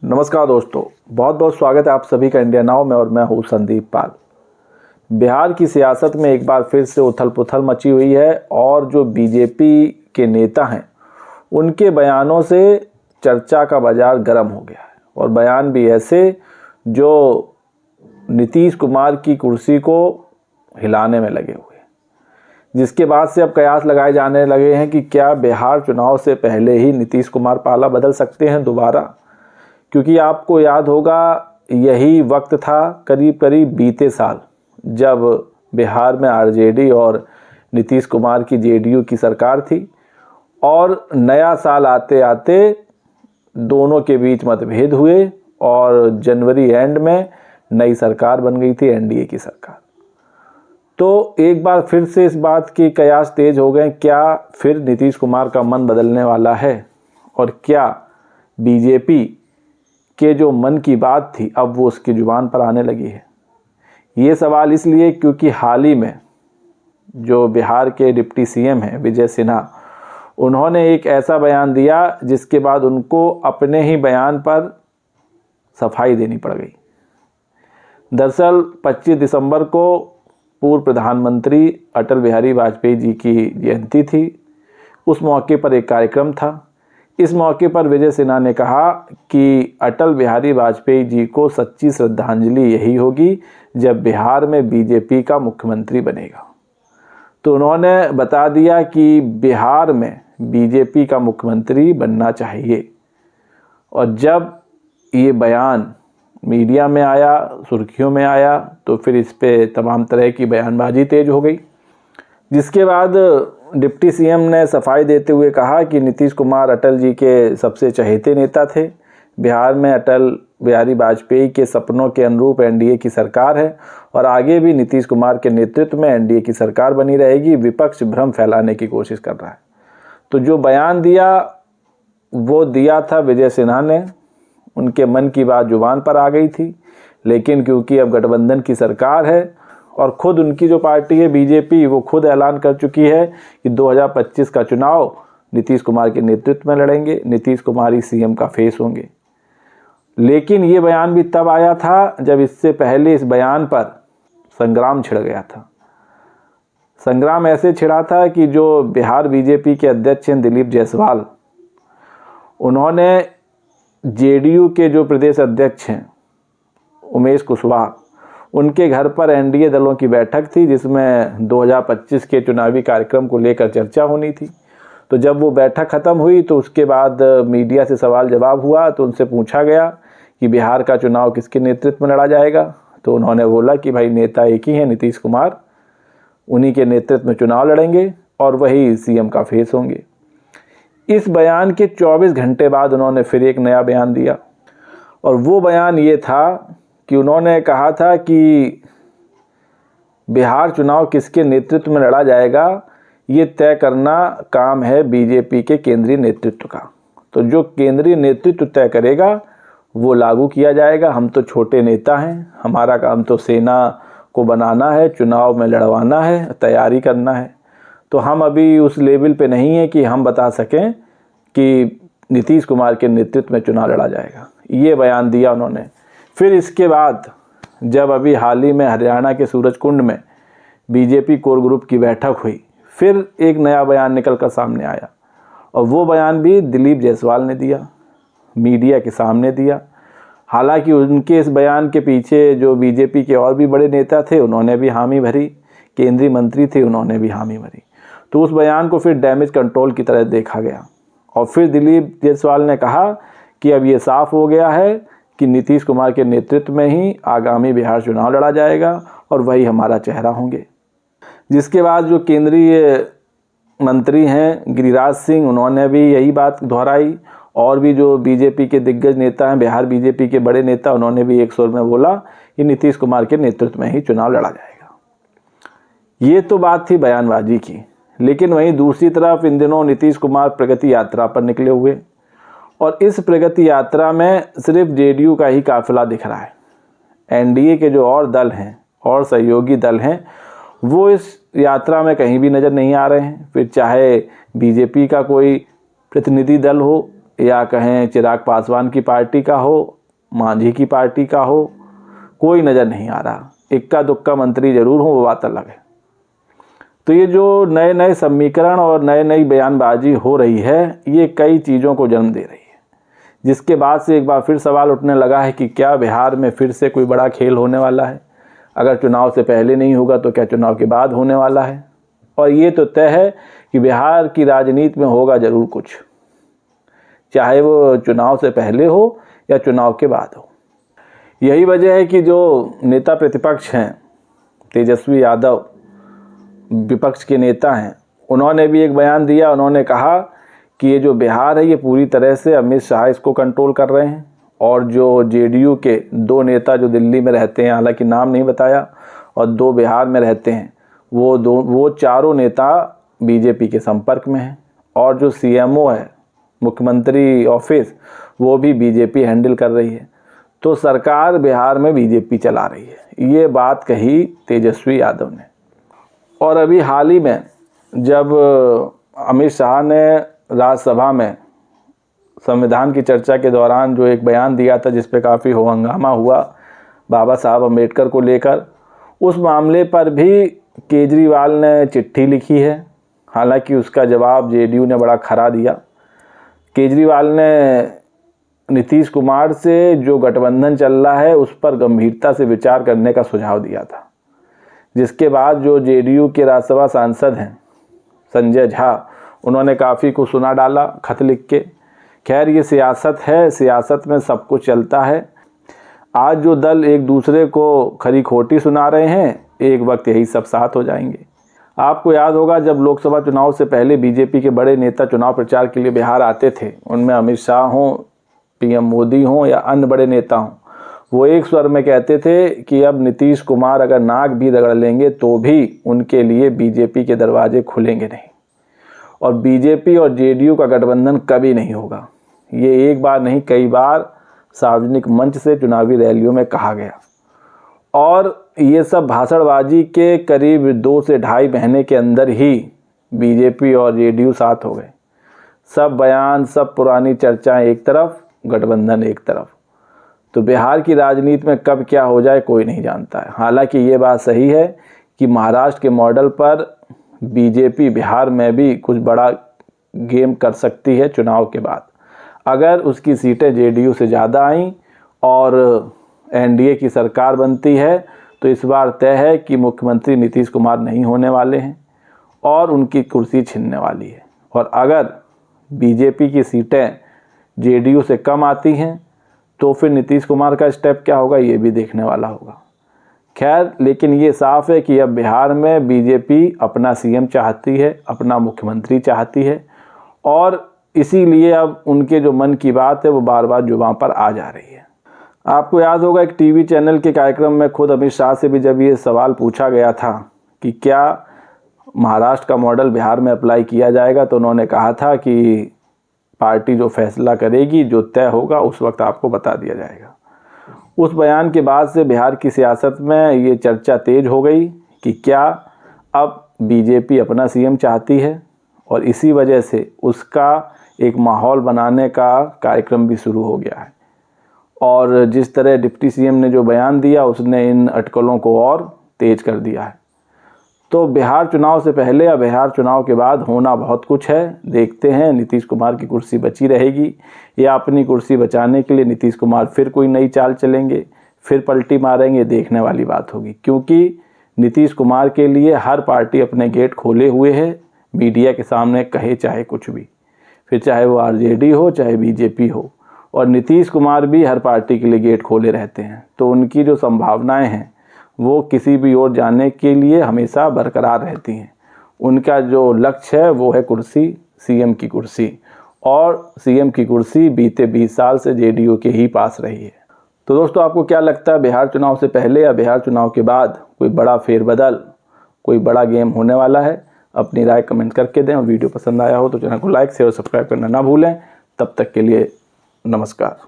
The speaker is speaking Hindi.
नमस्कार दोस्तों, बहुत बहुत स्वागत है आप सभी का इंडिया नाउ में। और मैं हूँ संदीप पाल। बिहार की सियासत में एक बार फिर से उथल पुथल मची हुई है और जो बीजेपी के नेता हैं उनके बयानों से चर्चा का बाजार गर्म हो गया है। और बयान भी ऐसे जो नीतीश कुमार की कुर्सी को हिलाने में लगे हुए हैं, जिसके बाद से अब कयास लगाए जाने लगे हैं कि क्या बिहार चुनाव से पहले ही नीतीश कुमार पाला बदल सकते हैं दोबारा। क्योंकि आपको याद होगा यही वक्त था करीब करीब बीते साल जब बिहार में आरजेडी और नीतीश कुमार की जेडीयू की सरकार थी और नया साल आते आते दोनों के बीच मतभेद हुए और जनवरी एंड में नई सरकार बन गई थी, एनडीए की सरकार। तो एक बार फिर से इस बात की कयास तेज हो गए, क्या फिर नीतीश कुमार का मन बदलने वाला है और क्या बीजेपी के जो मन की बात थी अब वो उसकी जुबान पर आने लगी है। ये सवाल इसलिए क्योंकि हाल ही में जो बिहार के डिप्टी सीएम हैं विजय सिन्हा, उन्होंने एक ऐसा बयान दिया जिसके बाद उनको अपने ही बयान पर सफाई देनी पड़ गई। दरअसल 25 दिसंबर को पूर्व प्रधानमंत्री अटल बिहारी वाजपेयी जी की जयंती थी। उस मौके पर एक कार्यक्रम था। इस मौके पर विजय सिन्हा ने कहा कि अटल बिहारी वाजपेयी जी को सच्ची श्रद्धांजलि यही होगी जब बिहार में बीजेपी का मुख्यमंत्री बनेगा। तो उन्होंने बता दिया कि बिहार में बीजेपी का मुख्यमंत्री बनना चाहिए। और जब ये बयान मीडिया में आया, सुर्खियों में आया, तो फिर इस पे तमाम तरह की बयानबाजी तेज हो गई, जिसके बाद डिप्टी सीएम ने सफाई देते हुए कहा कि नीतीश कुमार अटल जी के सबसे चहेते नेता थे। बिहार में अटल बिहारी वाजपेयी के सपनों के अनुरूप एनडीए की सरकार है और आगे भी नीतीश कुमार के नेतृत्व में एनडीए की सरकार बनी रहेगी। विपक्ष भ्रम फैलाने की कोशिश कर रहा है। तो जो बयान दिया वो दिया था विजय सिन्हा ने, उनके मन की बात जुबान पर आ गई थी। लेकिन क्योंकि अब गठबंधन की सरकार है और खुद उनकी जो पार्टी है बीजेपी, वो खुद ऐलान कर चुकी है कि 2025 का चुनाव नीतीश कुमार के नेतृत्व में लड़ेंगे, नीतीश कुमार ही सीएम का फेस होंगे। लेकिन ये बयान भी तब आया था जब इससे पहले इस बयान पर संग्राम छिड़ गया था। संग्राम ऐसे छिड़ा था कि जो बिहार बीजेपी के अध्यक्ष हैं दिलीप जायसवाल, उन्होंने जेडीयू के जो प्रदेश अध्यक्ष हैं उमेश कुशवाहा, उनके घर पर एनडीए दलों की बैठक थी जिसमें 2025 के चुनावी कार्यक्रम को लेकर चर्चा होनी थी। तो जब वो बैठक ख़त्म हुई तो उसके बाद मीडिया से सवाल जवाब हुआ तो उनसे पूछा गया कि बिहार का चुनाव किसके नेतृत्व में लड़ा जाएगा। तो उन्होंने बोला कि भाई नेता एक ही हैं, नीतीश कुमार, उन्हीं के नेतृत्व में चुनाव लड़ेंगे और वही सीएम का फेस होंगे। इस बयान के 24 घंटे बाद उन्होंने फिर एक नया बयान दिया और वो बयान ये था कि उन्होंने कहा था कि बिहार चुनाव किसके नेतृत्व में लड़ा जाएगा ये तय करना काम है बीजेपी के केंद्रीय नेतृत्व का। तो जो केंद्रीय नेतृत्व तय करेगा वो लागू किया जाएगा। हम तो छोटे नेता हैं, हमारा काम तो सेना को बनाना है, चुनाव में लड़वाना है, तैयारी करना है। तो हम अभी उस लेवल पे नहीं है कि हम बता सकें कि नीतीश कुमार के नेतृत्व में चुनाव लड़ा जाएगा। ये बयान दिया उन्होंने। फिर इसके बाद जब अभी हाल ही में हरियाणा के सूरजकुंड में बीजेपी कोर ग्रुप की बैठक हुई, फिर एक नया बयान निकल कर सामने आया और वो बयान भी दिलीप जायसवाल ने दिया, मीडिया के सामने दिया। हालांकि उनके इस बयान के पीछे जो बीजेपी के और भी बड़े नेता थे उन्होंने भी हामी भरी, केंद्रीय मंत्री थे उन्होंने भी हामी भरी। तो उस बयान को फिर डैमेज कंट्रोल की तरह देखा गया और फिर दिलीप जायसवाल ने कहा कि अब ये साफ हो गया है कि नीतीश कुमार के नेतृत्व में ही आगामी बिहार चुनाव लड़ा जाएगा और वही हमारा चेहरा होंगे। जिसके बाद जो केंद्रीय मंत्री हैं गिरिराज सिंह, उन्होंने भी यही बात दोहराई और भी जो बीजेपी के दिग्गज नेता हैं, बिहार बीजेपी के बड़े नेता, उन्होंने भी एक सुर में बोला कि नीतीश कुमार के नेतृत्व में ही चुनाव लड़ा जाएगा। ये तो बात थी बयानबाजी की। लेकिन वहीं दूसरी तरफ इन दिनों नीतीश कुमार प्रगति यात्रा पर निकले हुए और इस प्रगति यात्रा में सिर्फ जेडीयू का ही काफिला दिख रहा है। एनडीए के जो और दल हैं और सहयोगी दल हैं वो इस यात्रा में कहीं भी नज़र नहीं आ रहे हैं। फिर चाहे बीजेपी का कोई प्रतिनिधि दल हो या कहें चिराग पासवान की पार्टी का हो, मांझी की पार्टी का हो, कोई नज़र नहीं आ रहा। इक्का दुक्का मंत्री जरूर हो, वो बात अलग है। तो ये जो नए नए समीकरण और नए नई बयानबाजी हो रही है, ये कई चीज़ों को जन्म दे रही है, जिसके बाद से एक बार फिर सवाल उठने लगा है कि क्या बिहार में फिर से कोई बड़ा खेल होने वाला है। अगर चुनाव से पहले नहीं होगा तो क्या चुनाव के बाद होने वाला है। और ये तो तय है कि बिहार की राजनीति में होगा ज़रूर कुछ, चाहे वो चुनाव से पहले हो या चुनाव के बाद हो। यही वजह है कि जो नेता प्रतिपक्ष हैं, तेजस्वी यादव विपक्ष के नेता हैं, उन्होंने भी एक बयान दिया। उन्होंने कहा कि ये जो बिहार है ये पूरी तरह से अमित शाह इसको कंट्रोल कर रहे हैं, और जो जेडीयू के 2 नेता जो दिल्ली में रहते हैं, हालांकि नाम नहीं बताया, और 2 बिहार में रहते हैं, वो चारों नेता बीजेपी के संपर्क में हैं। और जो सीएमओ है, मुख्यमंत्री ऑफिस, वो भी बीजेपी हैंडल कर रही है। तो सरकार बिहार में बीजेपी चला रही है, ये बात कही तेजस्वी यादव ने। और अभी हाल ही में जब अमित शाह ने राज्यसभा में संविधान की चर्चा के दौरान जो एक बयान दिया था, जिस पे काफ़ी हो हंगामा हुआ बाबा साहब अम्बेडकर को लेकर, उस मामले पर भी केजरीवाल ने चिट्ठी लिखी है। हालांकि उसका जवाब जेडीयू ने बड़ा खरा दिया। केजरीवाल ने नीतीश कुमार से जो गठबंधन चल रहा है उस पर गंभीरता से विचार करने का सुझाव दिया था, जिसके बाद जो जेडीयू के राज्यसभा सांसद हैं संजय झा, उन्होंने काफ़ी कुछ सुना डाला खत लिख के। खैर, ये सियासत है, सियासत में सब कुछ चलता है। आज जो दल एक दूसरे को खरी खोटी सुना रहे हैं, एक वक्त यही सब साथ हो जाएंगे। आपको याद होगा जब लोकसभा चुनाव से पहले बीजेपी के बड़े नेता चुनाव प्रचार के लिए बिहार आते थे, उनमें अमित शाह हों, पीएम मोदी हों या अन्य बड़े नेता हों, वो एक स्वर में कहते थे कि अब नीतीश कुमार अगर नाक भी रगड़ लेंगे तो भी उनके लिए बीजेपी के दरवाजे खुलेंगे नहीं, और बीजेपी और जेडीयू का गठबंधन कभी नहीं होगा। ये एक बार नहीं, कई बार सार्वजनिक मंच से चुनावी रैलियों में कहा गया। और ये सब भाषणबाजी के करीब 2 से ढाई महीने के अंदर ही बीजेपी और जेडीयू साथ हो गए। सब बयान, सब पुरानी चर्चाएं एक तरफ, गठबंधन एक तरफ। तो बिहार की राजनीति में कब क्या हो जाए कोई नहीं जानता है। हालांकि ये बात सही है कि महाराष्ट्र के मॉडल पर बीजेपी बिहार में भी कुछ बड़ा गेम कर सकती है चुनाव के बाद। अगर उसकी सीटें जेडीयू से ज़्यादा आईं और एनडीए की सरकार बनती है तो इस बार तय है कि मुख्यमंत्री नीतीश कुमार नहीं होने वाले हैं और उनकी कुर्सी छीनने वाली है। और अगर बीजेपी की सीटें जेडीयू से कम आती हैं तो फिर नीतीश कुमार का स्टेप क्या होगा, ये भी देखने वाला होगा। खैर, लेकिन ये साफ है कि अब बिहार में बीजेपी अपना सीएम चाहती है, अपना मुख्यमंत्री चाहती है, और इसीलिए अब उनके जो मन की बात है वो बार बार जुबान पर आ जा रही है। आपको याद होगा एक टीवी चैनल के कार्यक्रम में खुद अमित शाह से भी जब ये सवाल पूछा गया था कि क्या महाराष्ट्र का मॉडल बिहार में अप्लाई किया जाएगा, तो उन्होंने कहा था कि पार्टी जो फैसला करेगी, जो तय होगा, उस वक्त आपको बता दिया जाएगा। उस बयान के बाद से बिहार की सियासत में ये चर्चा तेज हो गई कि क्या अब बीजेपी अपना सीएम चाहती है, और इसी वजह से उसका एक माहौल बनाने का कार्यक्रम भी शुरू हो गया है। और जिस तरह डिप्टी सीएम ने जो बयान दिया, उसने इन अटकलों को और तेज कर दिया है। तो बिहार चुनाव से पहले या बिहार चुनाव के बाद होना बहुत कुछ है। देखते हैं नीतीश कुमार की कुर्सी बची रहेगी या अपनी कुर्सी बचाने के लिए नीतीश कुमार फिर कोई नई चाल चलेंगे, फिर पलटी मारेंगे, देखने वाली बात होगी। क्योंकि नीतीश कुमार के लिए हर पार्टी अपने गेट खोले हुए है, मीडिया के सामने कहे चाहे कुछ भी, फिर चाहे वो आरजेडी हो चाहे बीजेपी हो, और नीतीश कुमार भी हर पार्टी के लिए गेट खोले रहते हैं। तो उनकी जो संभावनाएं हैं वो किसी भी ओर जाने के लिए हमेशा बरकरार रहती हैं। उनका जो लक्ष्य है वो है कुर्सी, सीएम की कुर्सी, और सीएम की कुर्सी बीते 20 साल से जेडीयू के ही पास रही है। तो दोस्तों, आपको क्या लगता है, बिहार चुनाव से पहले या बिहार चुनाव के बाद कोई बड़ा फेरबदल, कोई बड़ा गेम होने वाला है? अपनी राय कमेंट करके दें, और वीडियो पसंद आया हो तो चैनल को लाइक, शेयर और सब्सक्राइब करना ना भूलें। तब तक के लिए नमस्कार।